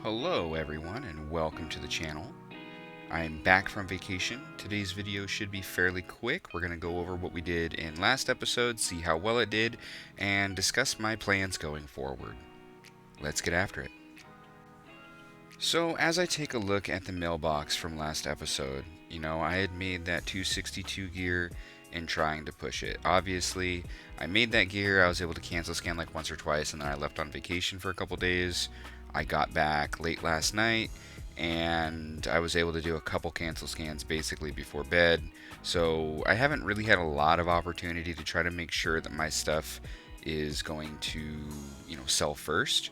Hello everyone and welcome to the channel. I'm back from vacation. Today's video should be fairly quick. We're going to go over what we did in last episode, see how well it did, and discuss my plans going forward. Let's get after it. So as I take a look at the mailbox from last episode, I had made that 262 gear and trying to push it. Obviously, I made that gear, I was able to cancel scan like once or twice, and then I left on vacation for a couple days. I got back late last night, and I was able to do a couple cancel scans basically before bed. So I haven't really had a lot of opportunity to try to make sure that my stuff is going to, sell first.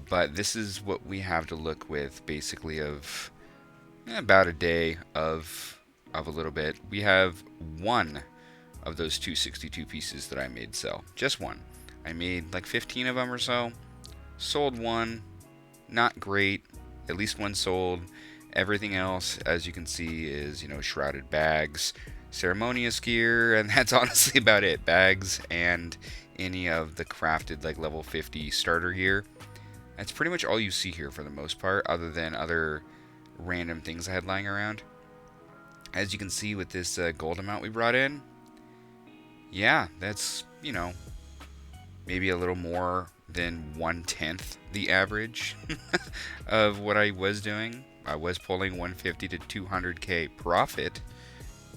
But this is what we have to look with basically of about a day of a little bit. We have one of those 262 pieces that I made sell. Just one. I made like 15 of them or so. Sold one. Not great. At least one sold. Everything else, as you can see, is, shrouded bags, ceremonious gear, and that's honestly about it. Bags and any of the crafted like level 50 starter gear. That's pretty much all you see here for the most part, other than other random things I had lying around. As you can see with this gold amount we brought in, yeah, that's, maybe a little more than 1/10 the average of what I was doing. I was pulling 150 to 200k profit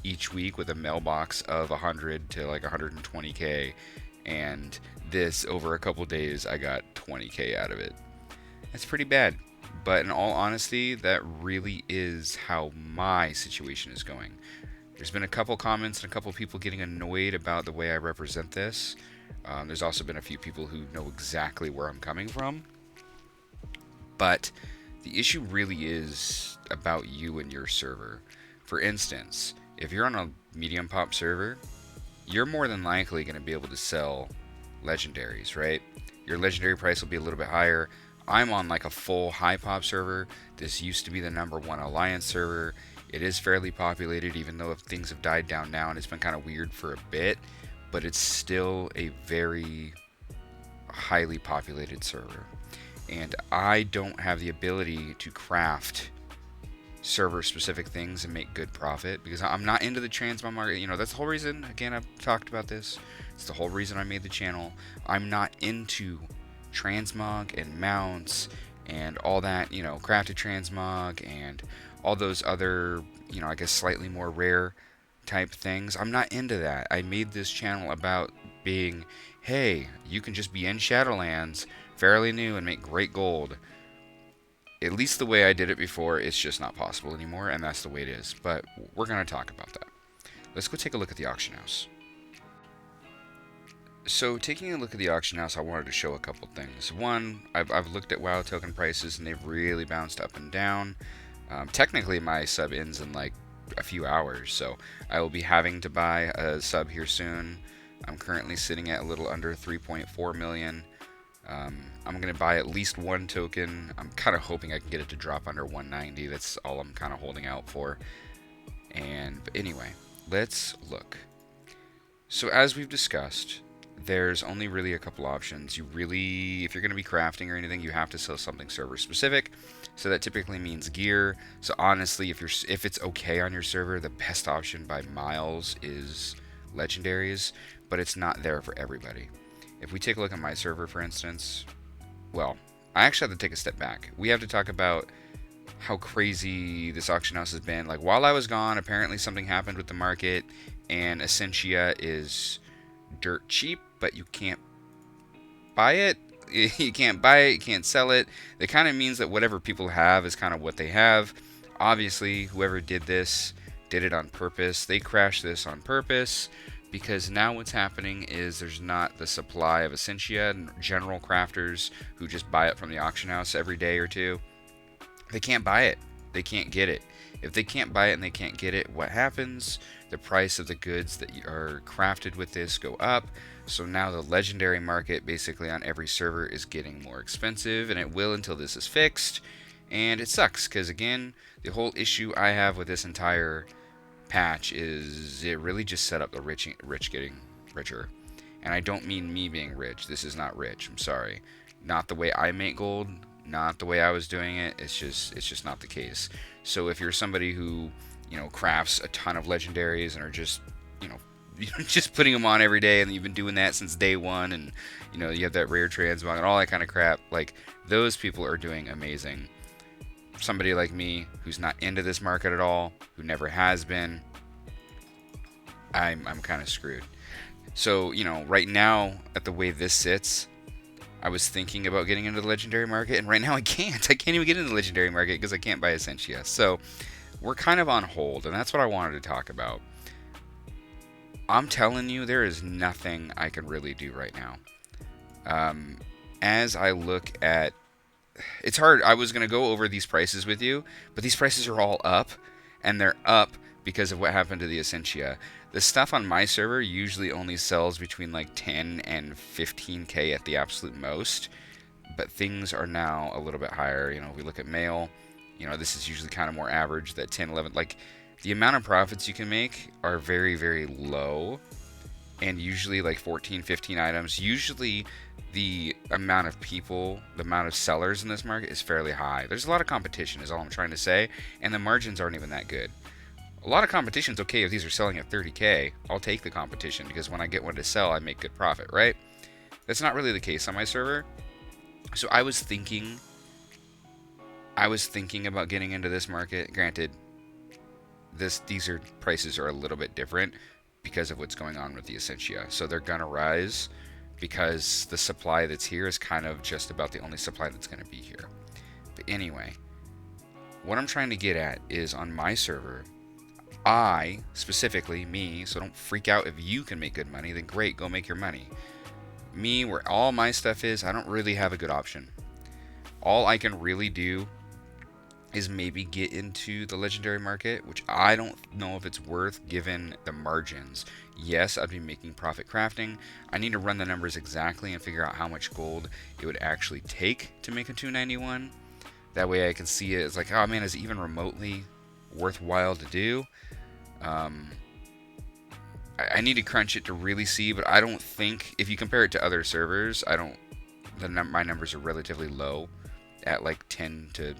each week with a mailbox of 100 to like 120k, and this over a couple days I got 20k out of it. That's pretty bad. But in all honesty, that really is how my situation is going. There's been a couple comments and a couple people getting annoyed about the way I represent this. There's also been a few people who know exactly where I'm coming from. But the issue really is about you and your server. For instance, if you're on a medium pop server, you're more than likely going to be able to sell legendaries, right? Your legendary price will be a little bit higher. I'm on like a full high pop server. This used to be the #1 alliance server. It is fairly populated, even though things have died down now and it's been kind of weird for a bit, but it's still a very highly populated server. And I don't have the ability to craft server specific things and make good profit because I'm not into the transmog market. That's the whole reason, again, I've talked about this. It's the whole reason I made the channel. I'm not into transmog and mounts and all that, crafted transmog and all those other, I guess slightly more rare type things. I'm not into that. I made this channel about being, hey, you can just be in Shadowlands, fairly new, and make great gold. At least the way I did it before, it's just not possible anymore, and that's the way it is. But we're going to talk about that. Let's go take a look at the auction house. So taking a look at the auction house, I wanted to show a couple things. One, I've looked at WoW token prices, and they've really bounced up and down. Technically, my sub ends in like a few hours, so I will be having to buy a sub here soon. I'm currently sitting at a little under 3.4 million. I'm going to buy at least one token. I'm kind of hoping I can get it to drop under 190. That's all I'm kind of holding out for. But anyway, let's look. So as we've discussed, there's only really a couple options. If you're going to be crafting or anything, you have to sell something server specific. So that typically means gear. So honestly, if it's okay on your server, the best option by miles is legendaries, but it's not there for everybody. If we take a look at my server, for instance, well, I actually have to take a step back. We have to talk about how crazy this auction house has been. Like, while I was gone, apparently something happened with the market, and Essentia is dirt cheap, but you can't buy it. You can't buy it, you can't sell it. That kind of means that whatever people have is kind of what they have. Obviously, whoever did this did it on purpose. They crashed this on purpose because now what's happening is there's not the supply of Essentia and general crafters who just buy it from the auction house every day or two. They can't buy it. They can't get it. If they can't buy it and they can't get it, what happens? The price of the goods that are crafted with this go up. So now the legendary market basically on every server is getting more expensive, and it will until this is fixed. And it sucks because, again, the whole issue I have with this entire patch is it really just set up the rich getting richer. And I don't mean me being rich. This is not rich. I'm sorry. Not the way I make gold. not the way I was doing it. It's just not the case. So if you're somebody who, crafts a ton of legendaries and are just, you know, just putting them on every day, and you've been doing that since day one, and you have that rare transmog and all that kind of crap, like, those people are doing amazing. Somebody like me who's not into this market at all, who never has been, I'm kind of screwed. So, right now, at the way this sits, I was thinking about getting into the legendary market, and right now I can't. I can't even get into the legendary market because I can't buy Essentia. So we're kind of on hold, and that's what I wanted to talk about. I'm telling you, there is nothing I can really do right now. As I look at... It's hard. I was going to go over these prices with you, but these prices are all up, and they're up because of what happened to the Essentia. The stuff on my server usually only sells between like 10 and 15k at the absolute most, but things are now a little bit higher. If we look at mail, this is usually kind of more average, that 10, 11, like, the amount of profits you can make are very, very low, and usually like 14, 15 items. Usually the amount of people, the amount of sellers in this market is fairly high. There's a lot of competition is all I'm trying to say, and the margins aren't even that good. A lot of competition's okay if these are selling at 30k. I'll take the competition because when I get one to sell, I make good profit, right? That's not really the case on my server. So I was thinking about getting into this market. Granted, these prices are a little bit different because of what's going on with the Essentia. So they're gonna rise because the supply that's here is kind of just about the only supply that's gonna be here. But anyway, what I'm trying to get at is on my server, I, specifically me, so don't freak out if you can make good money, then great, go make your money. Me, where all my stuff is, I don't really have a good option. All I can really do is maybe get into the legendary market, which I don't know if it's worth given the margins. Yes, I'd be making profit crafting. I need to run the numbers exactly and figure out how much gold it would actually take to make a 291. That way I can see it. It's like, oh man, is it even remotely worthwhile to do? I need to crunch it to really see, but I don't think, if you compare it to other servers, my numbers are relatively low at like 10 to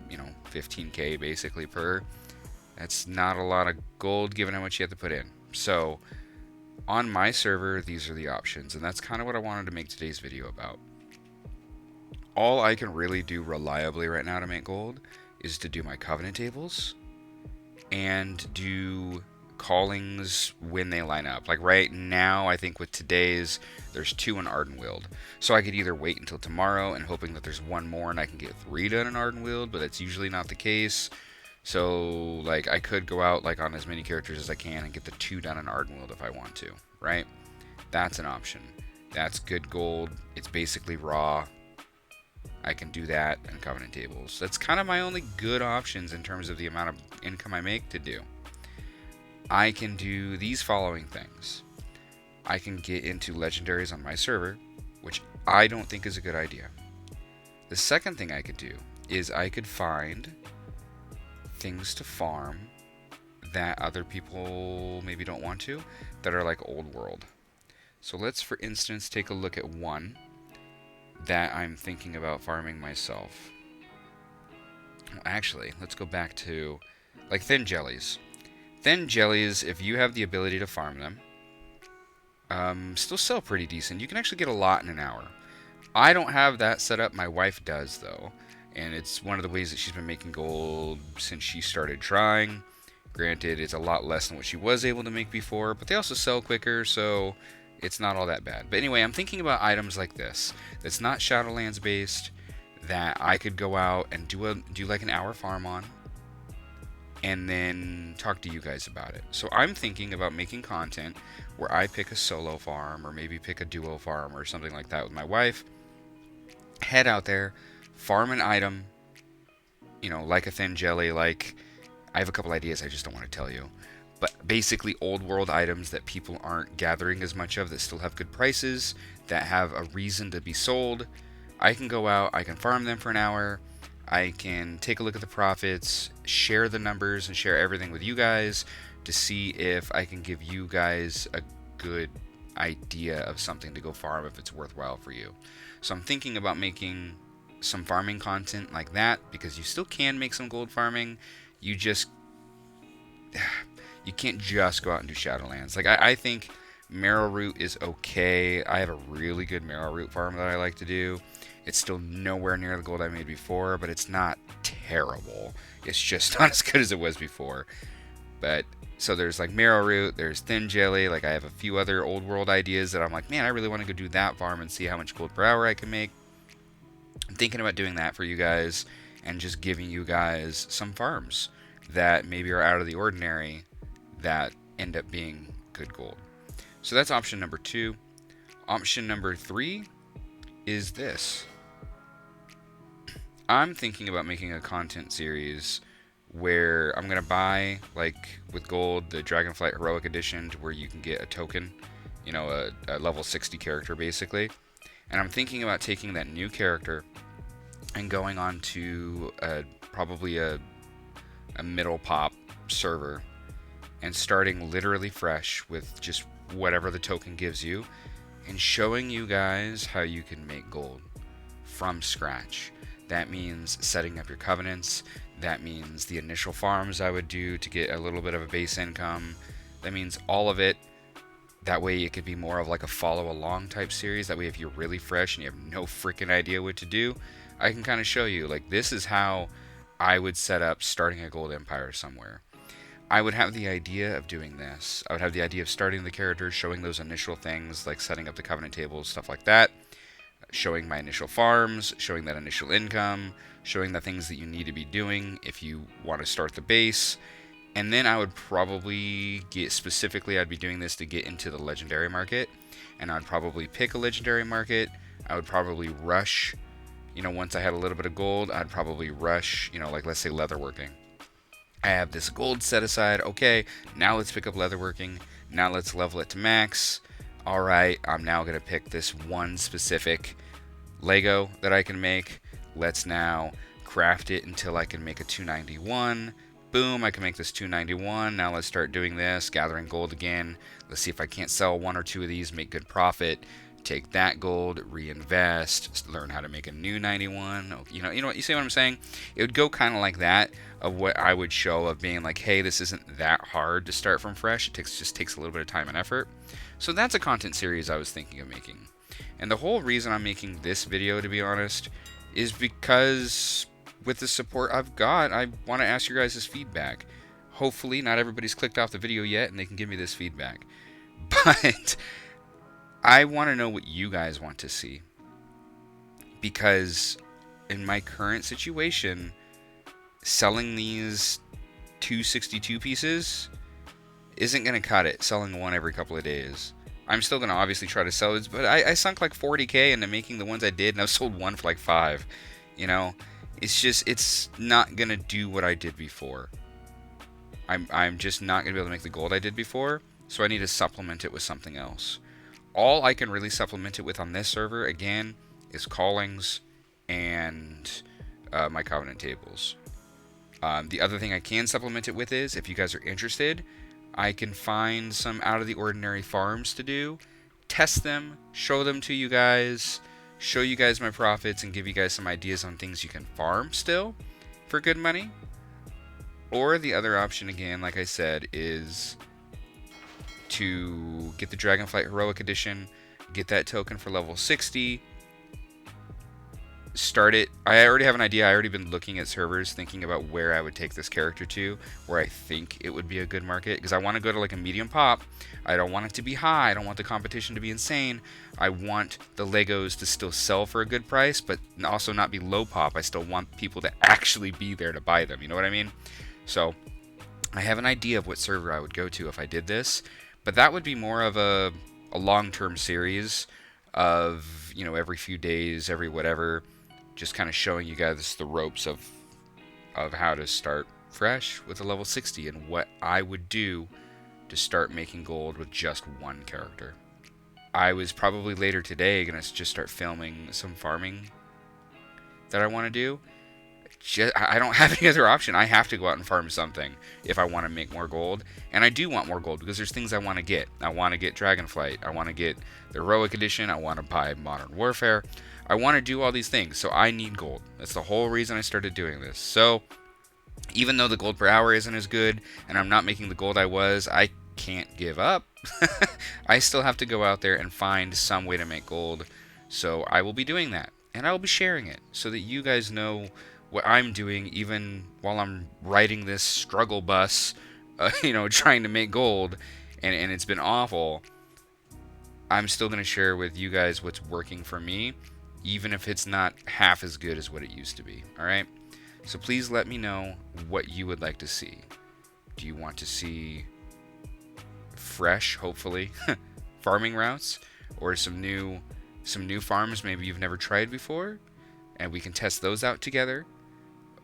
15k basically per. That's not a lot of gold given how much you have to put in. So on my server, these are the options, and that's kind of what I wanted to make today's video about. All I can really do reliably right now to make gold is to do my covenant tables and do callings when they line up. Like right now, I think with today's, there's 2 in Ardenweald. So I could either wait until tomorrow and hoping that there's 1 more and I can get 3 done in Ardenweald, but that's usually not the case. So like I could go out like on as many characters as I can and get the 2 done in Ardenweald if I want to, right? That's an option. That's good gold. It's basically raw. I can do that in covenant tables. That's kind of my only good options in terms of the amount of income I make to do. I can do these following things. I can get into legendaries on my server, which I don't think is a good idea. The second thing I could do is I could find things to farm that other people maybe don't want to, that are like old world. So let's, for instance, take a look at one that I'm thinking about farming myself. Well, actually, let's go back to like thin jellies. Thin jellies, if you have the ability to farm them, still sell pretty decent. You can actually get a lot in an hour. I don't have that set up. My wife does, though. And it's one of the ways that she's been making gold since she started trying. Granted, it's a lot less than what she was able to make before, but they also sell quicker, so it's not all that bad. But anyway, I'm thinking about items like this. That's not Shadowlands based, that I could go out and do like an hour farm on, and then talk to you guys about it. So I'm thinking about making content where I pick a solo farm or maybe pick a duo farm or something like that with my wife. Head out there, farm an item, like a thin jelly, like I have a couple ideas I just don't want to tell you. But basically old world items that people aren't gathering as much of, that still have good prices, that have a reason to be sold. I can go out, I can farm them for an hour, I can take a look at the profits, share the numbers, and share everything with you guys to see if I can give you guys a good idea of something to go farm if it's worthwhile for you. So I'm thinking about making some farming content like that, because you still can make some gold farming. You just you can't just go out and do Shadowlands. Like I think Marrowroot is okay. I have a really good Marrowroot farm that I like to do. It's still nowhere near the gold I made before, but it's not terrible. It's just not as good as it was before. But so there's like Marrowroot, there's Thin Jelly. Like I have a few other old world ideas that I'm like, man, I really want to go do that farm and see how much gold per hour I can make. I'm thinking about doing that for you guys and just giving you guys some farms that maybe are out of the ordinary that end up being good gold. So that's option number 2. Option number 3 is this. I'm thinking about making a content series where I'm going to buy, like with gold, the Dragonflight Heroic Edition, to where you can get a token, you know, a level 60 character basically. And I'm thinking about taking that new character and going on to probably a middle pop server and starting literally fresh with just whatever the token gives you and showing you guys how you can make gold from scratch. That means setting up your covenants. That means the initial farms I would do to get a little bit of a base income. That means all of it. That way it could be more of like a follow along type series. That way if you're really fresh and you have no freaking idea what to do, I can kind of show you, like, this is how I would set up starting a gold empire somewhere. I would have the idea of doing this. I would have the idea of starting the characters, showing those initial things, like setting up the covenant tables, stuff like that. Showing my initial farms, showing that initial income, showing the things that you need to be doing if you want to start the base. And then I would probably I'd be doing this to get into the legendary market. And I'd probably pick a legendary market. I would probably rush, you know, once I had a little bit of gold, I'd probably rush, you know, like let's say leatherworking. I have this gold set aside. Okay, now let's pick up leatherworking. Now let's level it to max. Alright, I'm now going to pick this one specific Lego that I can make. Let's now craft it until I can make a 291. Boom, I can make this 291. Now let's start doing this, gathering gold again. Let's see if I can't sell 1 or 2 of these, make good profit. Take that gold, reinvest, learn how to make a new 91. You know what, you see what I'm saying? It would go kind of like that, of what I would show, of being like, hey, this isn't that hard to start from fresh. It just takes a little bit of time and effort. So that's a content series I was thinking of making. And the whole reason I'm making this video, to be honest, is because with the support I've got, I want to ask your guys' feedback. Hopefully not everybody's clicked off the video yet and they can give me this feedback. But I want to know what you guys want to see. Because in my current situation, selling these 262 pieces isn't going to cut it, selling one every couple of days. I'm still going to obviously try to sell it, but I sunk like 40k into making the ones I did, and I've sold one for like 5. You know, it's not going to do what I did before. I'm just not going to be able to make the gold I did before, so I need to supplement it with something else. All I can really supplement it with on this server, again, is callings and my covenant tables. The other thing I can supplement it with is, if you guys are interested, I can find some out of the ordinary farms to do, test them, show them to you guys, show you guys my profits, and give you guys some ideas on things you can farm still for good money. Or the other option, again, like I said, is to get the Dragonflight Heroic Edition, get that token for level 60, start it. I already have an idea. I already been looking at servers, thinking about where I would take this character to, where I think it would be a good market, because I want to go to like a medium pop. I don't want it to be high. I don't want the competition to be insane. I want the Legos to still sell for a good price, but also not be low pop. I still want people to actually be there to buy them. You know what I mean? So I have an idea of what server I would go to if I did this, but that would be more of a long-term series of, you know, every few days, every whatever, just kind of showing you guys the ropes of how to start fresh with a level 60 and what I would do to start making gold with just one character. I was probably later today going to just start filming some farming that I want to do. I don't have any other option. I have to go out and farm something if I want to make more gold. And I do want more gold because there's things I want to get. I want to get Dragonflight. I want to get the Heroic Edition. I want to buy Modern Warfare. I want to do all these things, so I need gold. That's the whole reason I started doing this. So even though the gold per hour isn't as good and I'm not making the gold I can't give up. I still have to go out there and find some way to make gold. So I will be doing that, and I will be sharing it so that you guys know what I'm doing, even while I'm riding this struggle bus, trying to make gold, and it's been awful. I'm still going to share with you guys what's working for me, even if it's not half as good as what it used to be. Alright? So please let me know what you would like to see. Do you want to see fresh, hopefully, farming routes, or some new farms maybe you've never tried before, and we can test those out together?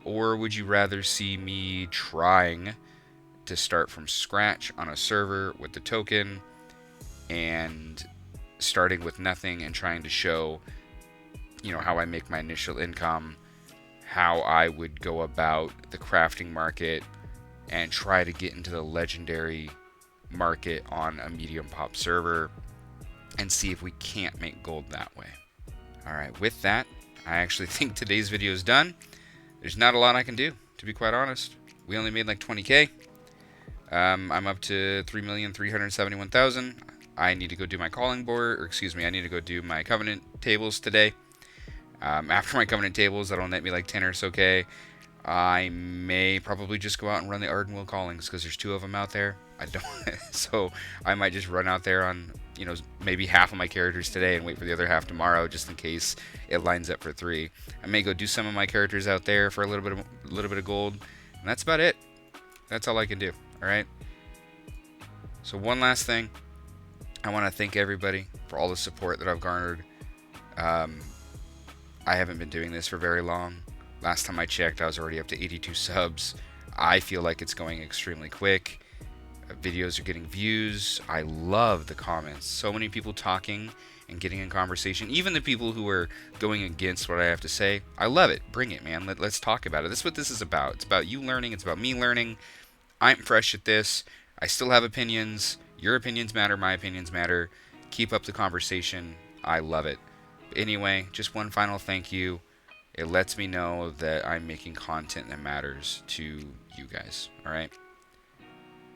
Or would you rather see me trying to start from scratch on a server with the token and starting with nothing and trying to show, how I make my initial income, how I would go about the crafting market, and try to get into the legendary market on a medium pop server and see if we can't make gold that way. Alright, with that, I actually think today's video is done. There's not a lot I can do, to be quite honest. We only made like 20k. I'm up to 3,371,000. I need to go do my calling board, I need to go do my covenant tables today. After my covenant tables, that'll net me like 10 or so K. I may probably just go out and run the Ardenwood callings because there's 2 of them out there. So I might just run out there on, maybe half of my characters today and wait for the other half tomorrow, just in case it lines up for 3. I may go do some of my characters out there for a little bit of gold, and that's about it. That's all I can do. All right. So one last thing, I want to thank everybody for all the support that I've garnered. I haven't been doing this for very long. Last time I checked, I was already up to 82 subs. I feel like it's going extremely quick. Videos are getting views. I love the comments. So many people talking and getting in conversation. Even the people who are going against what I have to say. I love it. Bring it, man. Let's talk about it. That's what this is about. It's about you learning. It's about me learning. I'm fresh at this. I still have opinions. Your opinions matter. My opinions matter. Keep up the conversation. I love it. But anyway, just one final thank you. It lets me know that I'm making content that matters to you guys. Alright?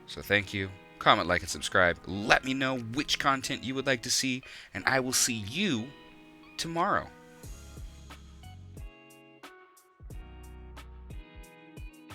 So thank you. Comment, like, and subscribe. Let me know which content you would like to see, and I will see you tomorrow.